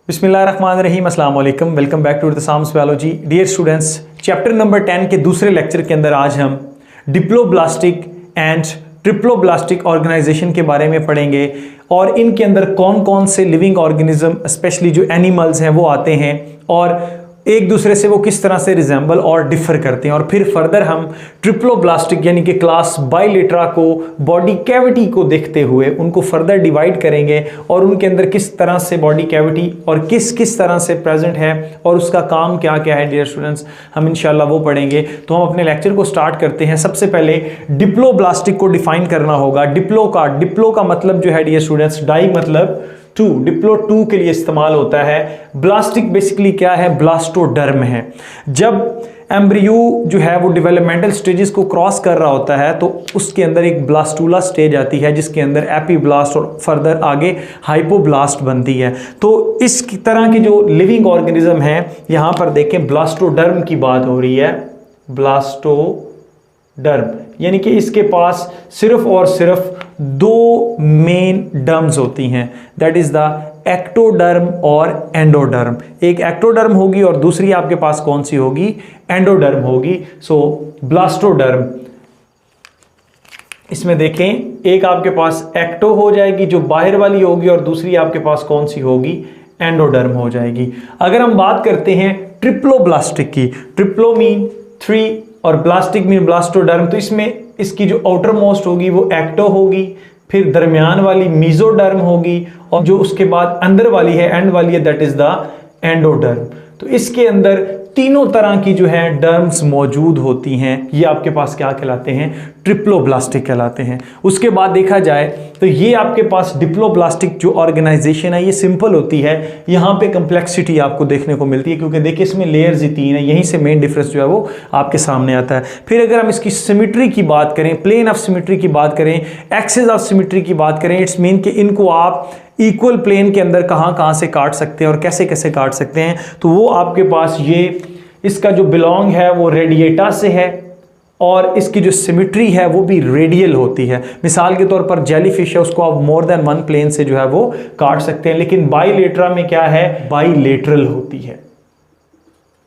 बिस्मिल्लाहिर्रहमानिर्रहीम, अस्सलाम वालेकुम। Welcome back to Sam's biology. Dear students, chapter number 10 के दूसरे लेक्चर के अंदर आज हम डिप्लोब्लास्टिक एंड ट्रिप्लोब्लास्टिक ऑर्गेनाइजेशन के बारे में पढ़ेंगे और इनके अंदर कौन कौन से लिविंग ऑर्गेनिज्म स्पेशली जो एनिमल्स हैं वो आते हैं और एक दूसरे से वो किस तरह से रिजेंबल और डिफर करते हैं। और फिर फर्दर हम ट्रिप्लोब्लास्टिक यानी कि क्लास बाइलेट्रा को बॉडी कैविटी को देखते हुए उनको फर्दर डिवाइड करेंगे और उनके अंदर किस तरह से बॉडी कैविटी और किस किस तरह से प्रेजेंट है और उसका काम क्या क्या है डियर स्टूडेंट्स, हम इंशाल्लाह वो पढ़ेंगे। तो हम अपने लेक्चर को स्टार्ट करते हैं। सबसे पहले डिप्लोब्लास्टिक को डिफाइन करना होगा। डिप्लो का मतलब जो है डियर स्टूडेंट्स, डाई मतलब टू, डिप्लो टू के लिए इस्तेमाल होता है। ब्लास्टिक बेसिकली क्या है, ब्लास्टोडर्म है। जब एम्ब्रियो जो है वो डेवलपमेंटल स्टेजेस को क्रॉस कर रहा होता है तो उसके अंदर एक ब्लास्टूला स्टेज आती है जिसके अंदर एपीब्लास्ट और फर्दर आगे हाइपोब्लास्ट बनती है। तो इस तरह के जो लिविंग ऑर्गेनिज्म हैं, यहां पर देखें ब्लास्टोडर्म की बात हो रही है। ब्लास्टोडर्म यानी कि इसके पास सिर्फ और सिर्फ दो मेन डर्म्स होती हैं, दैट इज द एक्टोडर्म और एंडोडर्म। एक एक्टोडर्म होगी और दूसरी आपके पास कौन सी होगी, एंडोडर्म होगी। सो ब्लास्टोडर्म, इसमें देखें एक आपके पास एक्टो हो जाएगी जो बाहर वाली होगी और दूसरी आपके पास कौन सी होगी, एंडोडर्म हो जाएगी। अगर हम बात करते हैं ट्रिप्लोब्लास्टिक की, ट्रिप्लो मीन 3 और ब्लास्टिक मीन ब्लास्टोडर्म, तो इसमें इसकी जो आउटर मोस्ट होगी वो एक्टो होगी, फिर दरमियान वाली मीजोडर्म होगी और जो उसके बाद अंदर वाली है, एंड वाली है, दैट इज द एंडोडर्म। तो इसके अंदर तीनों तरह की जो है डर्म्स मौजूद होती हैं। ये आपके पास क्या कहलाते हैं, ट्रिप्लोब्लास्टिक कहलाते हैं। उसके बाद देखा जाए तो ये आपके पास डिप्लोब्लास्टिक जो ऑर्गेनाइजेशन है ये सिंपल होती है। यहाँ पे कम्प्लेक्सिटी आपको देखने को मिलती है क्योंकि देखिए इसमें लेयर्स ही 3 है, यहीं से मेन डिफरेंस जो है वो आपके सामने आता है। फिर अगर हम इसकी सिमिट्री की बात करें, प्लेन ऑफ सिमिट्री की बात करें, एक्सिस ऑफ सिमिट्री की बात करें, इट्स मीन कि इनको आप इक्वल प्लेन के अंदर कहाँ कहाँ से काट सकते हैं और कैसे कैसे काट सकते हैं। तो वो आपके पास ये इसका जो बिलोंग है वो रेडिएटा से है और इसकी जो सिमिट्री है वो भी रेडियल होती है। मिसाल के तौर पर जेलीफिश है, उसको आप मोर देन वन प्लेन से जो है वो काट सकते हैं, लेकिन बाइलेट्रा में क्या है, बाइलेटरल होती है।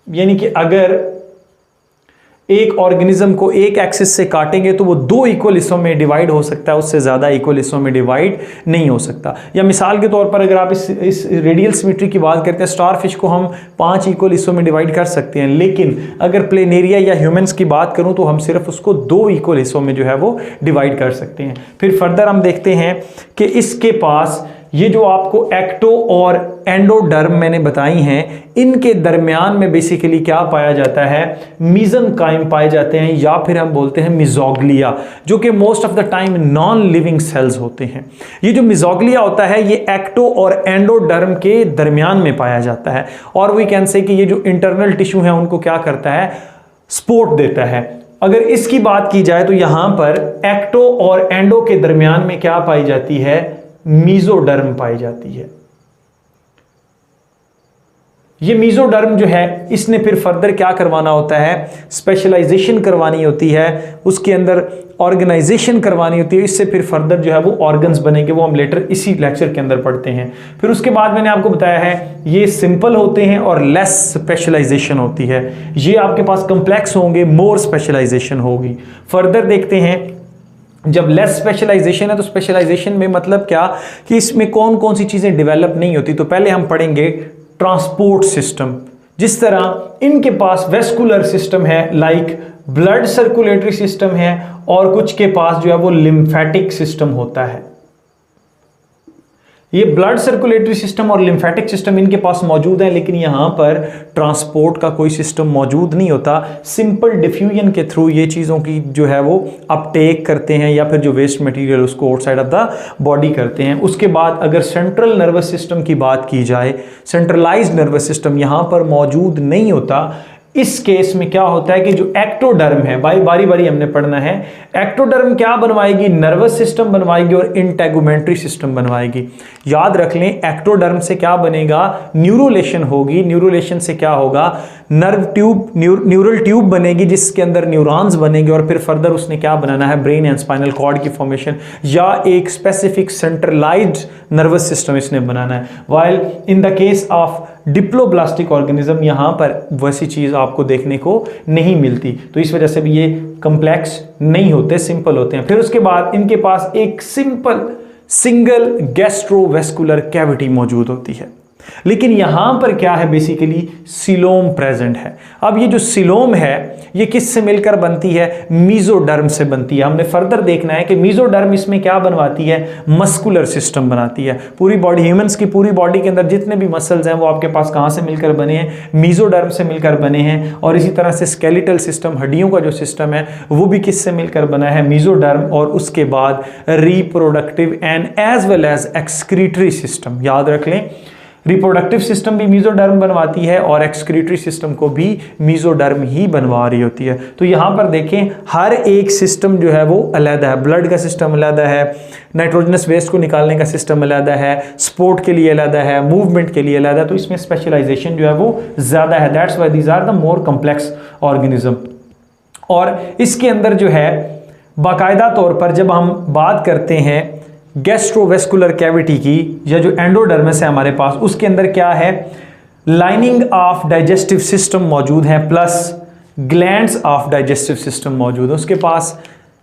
यानी कि अगर एक ऑर्गेनिज्म को एक एक्सिस से काटेंगे तो वो 2 इक्वल हिस्सों में डिवाइड हो सकता है, उससे ज्यादा इक्वल हिस्सों में डिवाइड नहीं हो सकता। या मिसाल के तौर पर अगर आप इस रेडियल सिमेट्री की बात करते हैं, स्टारफिश को हम 5 इक्वल हिस्सों में डिवाइड कर सकते हैं, लेकिन अगर प्लेनेरिया या ह्यूमंस की बात करूं तो हम सिर्फ उसको 2 इक्वल हिस्सों में जो है वो डिवाइड कर सकते हैं। फिर फर्दर हम देखते हैं कि इसके पास ये जो आपको एक्टो और एंडोडर्म मैंने बताई हैं, इनके दरमियान में बेसिकली क्या पाया जाता है, मीज़ेनकाइम पाए जाते हैं या फिर हम बोलते हैं मिज़ोग्लिया, जो कि most of the time non living cells होते हैं। ये जो मिज़ोग्लिया होता है ये एक्टो और एंडोडर्म के दरमियान में पाया जाता है और वी कैन से कि ये जो इंटरनल टिश्यू है उनको क्या करता है, सपोर्ट देता है। अगर इसकी बात की जाए तो यहां पर एक्टो और एंडो के दरमियान में क्या पाई जाती है, मीजोडर्म पाई जाती है। ये मीजोडर्म जो है इसने फिर फर्दर क्या करवाना होता है, स्पेशलाइजेशन करवानी होती है, उसके अंदर ऑर्गेनाइजेशन करवानी होती है, इससे फिर फर्दर जो है वो ऑर्गन्स बनेंगे, वो हम लेटर इसी लेक्चर के अंदर पढ़ते हैं। फिर उसके बाद मैंने आपको बताया है ये सिंपल होते हैं और लेस स्पेशलाइजेशन होती है। ये आपके पास कॉम्प्लेक्स होंगे, मोर स्पेशलाइजेशन होगी। फर्दर देखते हैं, जब लेस स्पेशलाइजेशन है तो स्पेशलाइजेशन में मतलब क्या कि इसमें कौन कौन सी चीजें डेवलप नहीं होती। तो पहले हम पढ़ेंगे ट्रांसपोर्ट सिस्टम। जिस तरह इनके पास वेस्कुलर सिस्टम है, लाइक ब्लड सर्कुलेटरी सिस्टम है, और कुछ के पास जो है वो लिम्फेटिक सिस्टम होता है। ये ब्लड सर्कुलेटरी सिस्टम और लिम्फेटिक सिस्टम इनके पास मौजूद है, लेकिन यहां पर ट्रांसपोर्ट का कोई सिस्टम मौजूद नहीं होता। सिंपल डिफ्यूजन के थ्रू ये चीज़ों की जो है वो अपटेक करते हैं या फिर जो वेस्ट मटेरियल उसको आउटसाइड ऑफ द बॉडी करते हैं। उसके बाद अगर सेंट्रल नर्वस सिस्टम की बात की जाए, सेंट्रलाइज्ड नर्वस सिस्टम यहां पर मौजूद नहीं होता। इस केस में क्या होता है कि जो एक्टोडर्म है, भाई बारी बारी हमने पढ़ना है, एक्टोडर्म क्या बनवाएगी, नर्वस सिस्टम बनवाएगी और इंटेगुमेंट्री सिस्टम बनवाएगी। याद रख लें, एक्टोडर्म से क्या बनेगा, न्यूरोलेशन होगी, न्यूरोलेशन से क्या होगा, नर्व ट्यूब, न्यूरल ट्यूब बनेगी जिसके अंदर न्यूरॉन्स बनेंगे और फिर फर्दर उसने क्या बनाना है, ब्रेन एंड स्पाइनल कॉर्ड की फॉर्मेशन या एक स्पेसिफिक सेंट्रलाइज्ड नर्वस सिस्टम इसने बनाना है। While in the case of diploblastic organism यहां पर वैसी चीज आपको देखने को नहीं मिलती, तो इस वजह से भी ये कॉम्प्लेक्स नहीं होते, सिंपल होते हैं। फिर उसके बाद इनके पास एक सिंपल सिंगल गैस्ट्रोवेस्कुलर कैविटी मौजूद होती है, लेकिन यहां पर क्या है, बेसिकली सिलोम प्रेजेंट है। अब ये जो सिलोम है ये किससे मिलकर बनती है, मीजोडर्म से बनती है। हमने फर्दर देखना है कि मीजोडर्म इसमें क्या बनवाती है, मस्कुलर सिस्टम बनाती है। पूरी बॉडी, ह्यूमंस की पूरी बॉडी के अंदर जितने भी मसल्स हैं वो आपके पास कहां से मिलकर बने हैं, मीजोडर्म से मिलकर बने हैं। और इसी तरह से स्केलेटल सिस्टम, हड्डियों का जो सिस्टम है वो भी किससे मिलकर बना है, मीजोडर्म। और उसके बाद reproductive and as well as excretory system, याद रख लें रिप्रोडक्टिव सिस्टम भी मीजोडर्म बनवाती है और एक्सक्रीटरी सिस्टम को भी मीजोडर्म ही बनवा रही होती है। तो यहां पर देखें हर एक सिस्टम जो है वो अलग है, ब्लड का सिस्टम अलग है, नाइट्रोजनस वेस्ट को निकालने का सिस्टम अलग है, स्पोर्ट के लिए अलग है, मूवमेंट के लिए अलग है, तो इसमें स्पेशलाइजेशन जो है वो ज्यादा है। That's why these are the more complex organism. और इसके अंदर जो है बाकायदा तौर पर जब हम बात करते हैं गैस्ट्रोवेस्कुलर कैविटी की, या जो एंडोडर्मिस है हमारे पास, उसके अंदर क्या है, लाइनिंग ऑफ डाइजेस्टिव सिस्टम मौजूद है plus glands of digestive system मौजूद है। उसके पास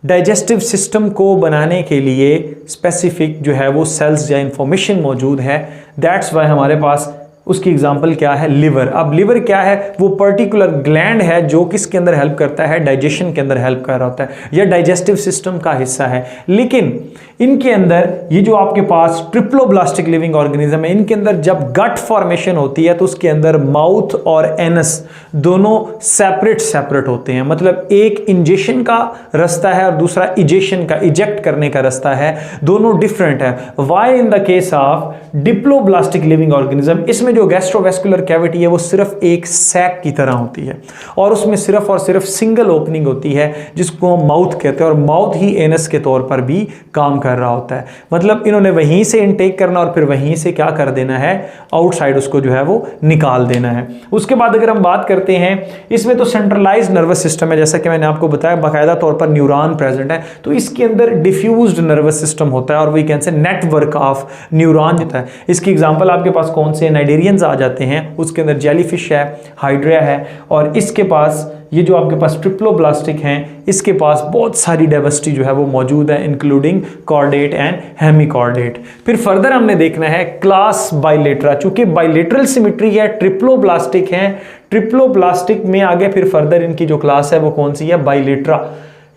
डाइजेस्टिव सिस्टम को बनाने के लिए स्पेसिफिक जो है वो सेल्स या इंफॉर्मेशन मौजूद है। दैट्स वाई हमारे पास उसकी एग्जाम्पल क्या है, लिवर। अब लिवर क्या है, वो पर्टिकुलर ग्लैंड है जो किसके अंदर हेल्प करता है, डाइजेशन के अंदर हेल्प कर रहा होता है, या डाइजेस्टिव सिस्टम का हिस्सा है। लेकिन इनके अंदर ये जो आपके पास ट्रिप्लोब्लास्टिक लिविंग ऑर्गेनिज्म है, इनके अंदर जब गट फॉर्मेशन होती है तो उसके अंदर माउथ और एनस दोनों सेपरेट होते हैं। मतलब एक इंजेक्शन का रास्ता है और दूसरा इजेक्शन का, इजेक्ट करने का रास्ता है, दोनों डिफरेंट है। Why in the case of diploblastic living organism, इसमें जो गैस्ट्रोवेस्कुलर कैविटी है वो सिर्फ एक सैक की तरह होती है और उसमें सिर्फ और सिर्फ सिंगल ओपनिंग होती है जिसको हम माउथ कहते हैं, और माउथ ही एनस के तौर पर भी काम कर रहा होता है। मतलब इन्होंने वहीं से इनटेक करना और फिर वहीं से क्या कर देना है, आउटसाइड उसको जो है वो निकाल देना है। उसके बाद अगर हम बात करते हैं, इसमें तो सेंट्रलाइज नर्वस सिस्टम है, जैसा कि मैंने आपको बताया, बाकायदा तौर पर न्यूरॉन प्रेजेंट है, तो इसके अंदर डिफ्यूज्ड नर्वस सिस्टम होता है और we can say network of neuron होता है। इसकी एग्जांपल आपके पास कौन से, नाइडेरियंस आ जाते हैं, उसके अंदर जेलीफिश है, हाइड्रा है, और इसके पास ये जो आपके पास ट्रिप्लोब्लास्टिक हैं, इसके पास बहुत सारी डाइवर्सिटी जो है वो मौजूद है, इंक्लूडिंग कॉर्डेट एंड हेमिकॉर्डेट। फिर फर्दर हमने देखना है क्लास बाइलेटरा, चूंकि बाइलेटरल सिमेट्री है, ट्रिप्लोब्लास्टिक है, ट्रिप्लोब्लास्टिक में आगे फिर फर्दर इनकी जो क्लास है वो कौन सी है, बाइलेटरा।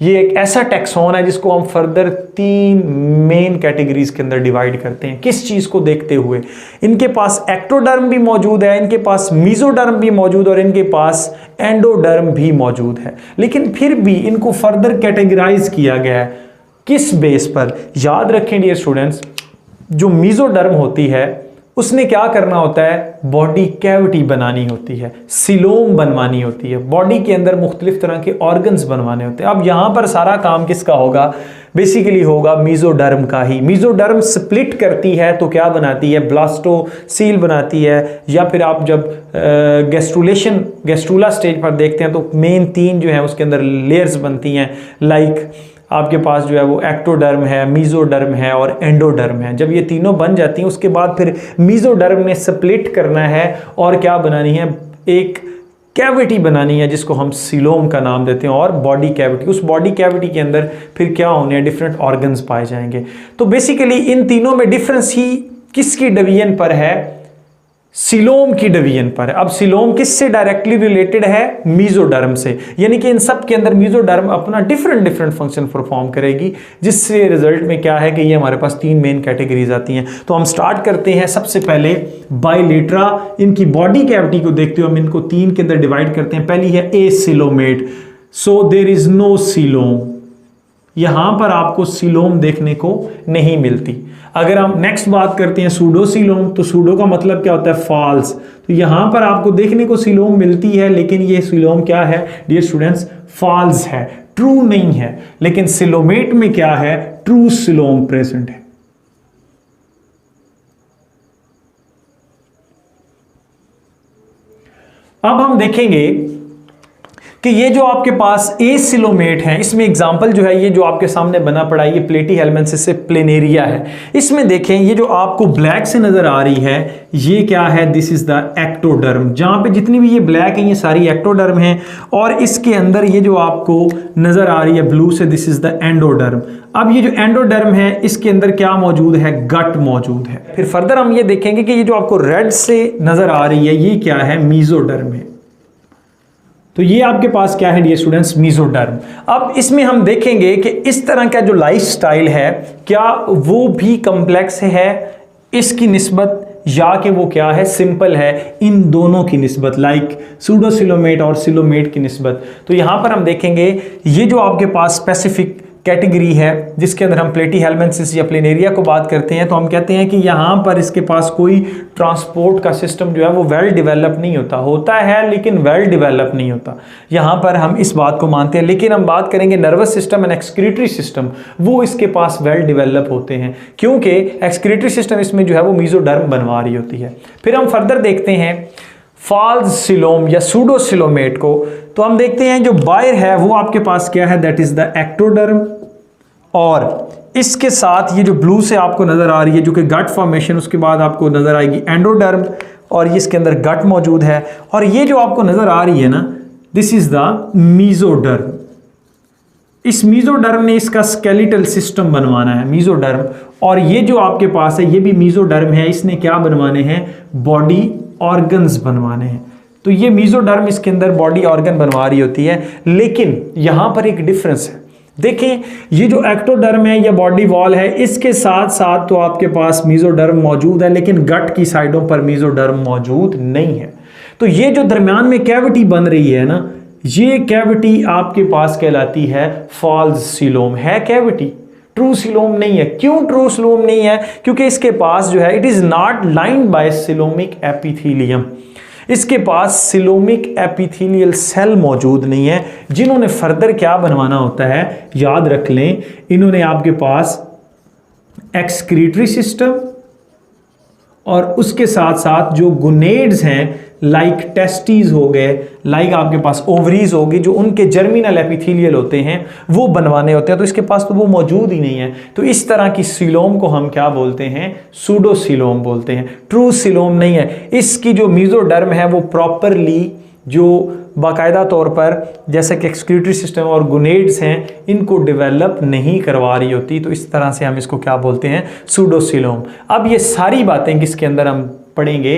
ये एक ऐसा टैक्सॉन है जिसको हम फर्दर 3 मेन कैटेगरीज के अंदर डिवाइड करते हैं। किस चीज को देखते हुए, इनके पास एक्टोडर्म भी मौजूद है, इनके पास मीजोडर्म भी मौजूद और इनके पास एंडोडर्म भी मौजूद है, लेकिन फिर भी इनको फर्दर कैटेगराइज किया गया है। किस बेस पर, याद रखें डियर स्टूडेंट्स, जो मीजोडर्म होती है उसने क्या करना होता है, बॉडी कैविटी बनानी होती है, सिलोम बनवानी होती है, बॉडी के अंदर मुख्तलिफ तरह के ऑर्गन्स बनवाने होते हैं। अब यहां पर सारा काम किसका होगा, बेसिकली होगा मीजोडर्म का ही। मीजोडर्म स्प्लिट करती है तो क्या बनाती है, ब्लास्टोसील बनाती है, या फिर आप जब गैस्ट्रुला स्टेज पर देखते हैं तो मेन 3 जो है उसके अंदर लेयर्स बनती हैं, लाइक आपके पास जो है वो एक्टोडर्म है, मीजोडर्म है और एंडोडर्म है। जब ये तीनों बन जाती हैं उसके बाद फिर मीजोडर्म ने स्प्लिट करना है और क्या बनानी है, एक कैविटी बनानी है जिसको हम सिलोम का नाम देते हैं, और बॉडी कैविटी। उस बॉडी कैविटी के अंदर फिर क्या होने हैं, डिफरेंट ऑर्गन्स पाए जाएंगे। तो बेसिकली इन तीनों में डिफरेंस ही किसकी डिवीजन पर है, सिलोम की डिवीजन पर। अब सिलोम किससे डायरेक्टली रिलेटेड है, मीजोडर्म से, यानी कि इन सब के अंदर मीजोडर्म अपना डिफरेंट फंक्शन परफॉर्म करेगी, जिससे रिजल्ट में क्या है कि ये हमारे पास 3 मेन कैटेगरीज आती हैं। तो हम स्टार्ट करते हैं सबसे पहले बाइलेटरा। इनकी बॉडी कैविटी को देखते हुए हम इनको 3 के अंदर डिवाइड करते हैं। पहली है acoelomate, so there is no coelom, यहां पर आपको सीलोम देखने को नहीं मिलती। अगर हम नेक्स्ट बात करते हैं सूडोसीलोम, तो सूडो का मतलब क्या होता है? फॉल्स। तो यहां पर आपको देखने को सीलोम मिलती है, लेकिन ये सीलोम क्या है डियर स्टूडेंट्स? फॉल्स है, ट्रू नहीं है। लेकिन सिलोमेट में क्या है? ट्रू सीलोम प्रेजेंट है। अब हम देखेंगे कि ये जो आपके पास एसिलोमेट है, इसमें एग्जांपल जो है ये जो आपके सामने बना पड़ा है, ये प्लेटीहेल्मिन्थिस से प्लेनेरिया है। इसमें देखें ये जो आपको ब्लैक से नजर आ रही है, ये क्या है? This is the ectoderm. जहां पे जितनी भी ये ब्लैक है ये सारी एक्टोडर्म है, और इसके अंदर ये जो आपको नजर आ रही है ब्लू से, दिस इज द एंडोडर्म। अब ये जो एंडोडर्म है इसके अंदर क्या मौजूद है? गट मौजूद है। फिर फर्दर हम ये देखेंगे कि ये जो आपको रेड से नजर आ रही है ये क्या है? मीजोडर्म है। तो ये आपके पास क्या है डियर स्टूडेंट्स? मीजोडर्म। अब इसमें हम देखेंगे कि इस तरह का जो लाइफस्टाइल है क्या वो भी कॉम्प्लेक्स है इसकी निस्बत, या कि वो क्या है? सिंपल है इन दोनों की निस्बत, लाइक सूडोसिलोमेट और सिलोमेट की निस्बत। तो यहां पर हम देखेंगे ये जो आपके पास स्पेसिफिक कैटेगरी है जिसके अंदर हम प्लेटीहेल्मिन्थिस या प्लेनेरिया को बात करते हैं, तो हम कहते हैं कि यहाँ पर इसके पास कोई ट्रांसपोर्ट का सिस्टम जो है वो वेल डेवलप नहीं होता है लेकिन वेल डेवलप नहीं होता। यहाँ पर हम इस बात को मानते हैं, लेकिन हम बात करेंगे nervous system and excretory system, वो इसके पास वेल डेवलप होते हैं क्योंकि एक्सक्रीटरी सिस्टम इसमें जो है वो मीजोडर्म बनवा रही होती है। फिर हम फर्दर देखते हैं फॉल्स सिलोम या सूडोसिलोमेट को, तो हम देखते हैं जो बाहर है वो आपके पास क्या है? दैट इज द एक्टोडर्म, और इसके साथ ये जो ब्लू से आपको नजर आ रही है जो कि गट फॉर्मेशन, उसके बाद आपको नजर आएगी एंडोडर्म, और ये इसके अंदर गट मौजूद है। और ये जो आपको नजर आ रही है ना, दिस इज द मीजोडर्म। इस मीजोडर्म ने इसका स्केलेटल सिस्टम बनवाना है, मीजोडर्म। और ये जो आपके पास है ये भी मीजोडर्म है, इसने क्या बनवाने हैं? बॉडी ऑर्गन्स बनवाने हैं। तो ये मीजोडर्म इसके अंदर बॉडी ऑर्गन बनवा रही होती है, लेकिन यहां पर एक डिफरेंस है। देखें ये जो एक्टोडर्म है या बॉडी वॉल है, इसके साथ साथ तो आपके पास मीजोडर्म मौजूद है, लेकिन गट की साइडों पर मीजोडर्म मौजूद नहीं है। तो ये जो दरमियान में कैविटी बन रही है ना, ये कैविटी आपके पास कहलाती है फॉल्स सीलोम। है कैविटी, ट्रू सीलोम नहीं है। क्यों ट्रू सीलोम नहीं है? क्योंकि इसके पास जो है it is not lined by coelomic epithelium, इसके पास सिलोमिक एपिथेलियल सेल मौजूद नहीं है। जिन्होंने फर्दर क्या बनवाना होता है, याद रख लें, इन्होंने आपके पास एक्सक्रीटरी सिस्टम और उसके साथ साथ जो गुनेड्स हैं, लाइक टेस्टीज हो गए, लाइक आपके पास ओवरीज होगी, जो उनके जर्मिनल एपिथेलियल होते हैं वो बनवाने होते हैं। तो इसके पास तो वो मौजूद ही नहीं है। तो इस तरह की सीलोम को हम क्या बोलते हैं? सूडोसीलोम बोलते हैं, ट्रू सीलोम नहीं है। इसकी जो मीजोडर्म है वो प्रॉपरली जो बाकायदा तौर पर जैसे कि एक्सक्रीटरी सिस्टम और गुनेड्स हैं इनको डेवलप नहीं करवा रही होती। तो इस तरह से हम इसको क्या बोलते हैं? सूडोसीलोम। अब ये सारी बातें किसके अंदर हम पढ़ेंगे?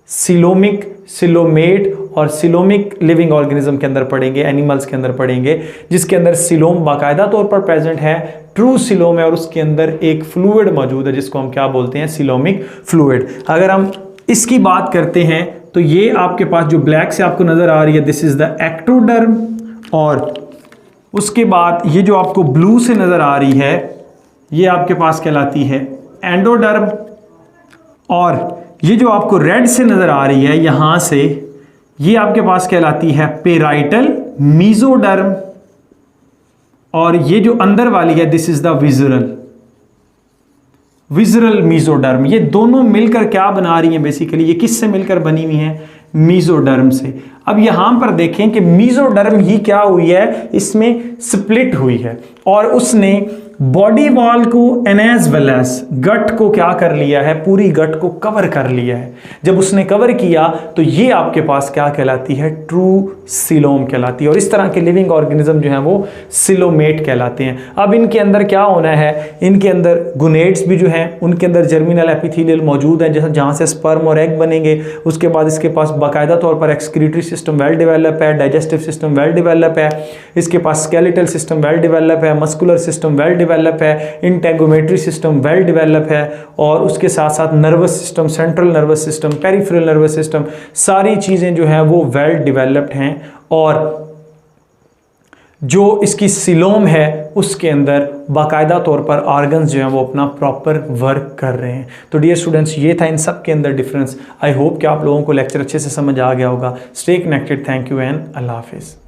सिलोमिक, सिलोमेट और सिलोमिक लिविंग ऑर्गेनिज्म के अंदर पढ़ेंगे, एनिमल्स के अंदर पढ़ेंगे, जिसके अंदर सिलोम बाकायदा तौर पर प्रेजेंट है, ट्रू सिलोम है, और उसके अंदर एक फ्लूइड मौजूद है जिसको हम क्या बोलते हैं? Coelomic fluid. अगर हम इसकी बात करते हैं तो ये आपके पास जो ब्लैक से आपको नजर आ रही है, दिस इज द एक्टोडर्म, और उसके बाद ये जो आपको ब्लू से नजर आ रही है ये आपके पास कहलाती है एंडोडर्म, और ये जो आपको रेड से नजर आ रही है यहां से, ये आपके पास कहलाती है पेराइटल मीजोडर्म, और ये जो अंदर वाली है this is the visceral mesoderm. ये दोनों मिलकर क्या बना रही हैं? बेसिकली ये किससे मिलकर बनी हुई हैं? मीजोडर्म से। अब यहां पर देखें कि मीजोडर्म ही क्या हुई है? इसमें स्प्लिट हुई है, और उसने बॉडी वॉल को एज वेल एज गट को क्या कर लिया है? पूरी गट को कवर कर लिया है। जब उसने कवर किया तो ये आपके पास क्या कहलाती है? ट्रू सिलोम कहलाती है। और इस तरह के लिविंग ऑर्गेनिज्म जो हैं वो सिलोमेट कहलाते हैं। अब इनके अंदर क्या होना है? इनके अंदर गुनेड्स भी जो हैं उनके अंदर जर्मिनल एपिथेलियल मौजूद है, जैसे जहां से स्पर्म और एग बनेंगे। उसके बाद इसके पास बाकायदा तौर पर एक्सक्रीटरी सिस्टम वेल डेवलप है, डाइजेस्टिव सिस्टम वेल डेवलप है, इसके पास स्केलेटल सिस्टम वेल डेवलप है, मस्कुलर सिस्टम वेल डेवलप है, इंटेगोमेट्री सिस्टम वेल डेवलप है, और उसके साथ साथ nervous system, central nervous system, peripheral nervous system, सारी चीज़ें जो हैं वो वेल डेवलप्ड हैं। और जो इसकी सिलोम है उसके अंदर बाकायदा तौर पर ऑर्गन्स जो हैं वो अपना प्रॉपर वर्क कर रहे हैं। तो डियर स्टूडेंट्स, ये था इन सब के अंदर डिफरेंस। आई होप कि आप लोगों को लेक्चर अच्छे से समझ आ गया होगा। Stay connected. Thank you and अल्लाह हाफिज़।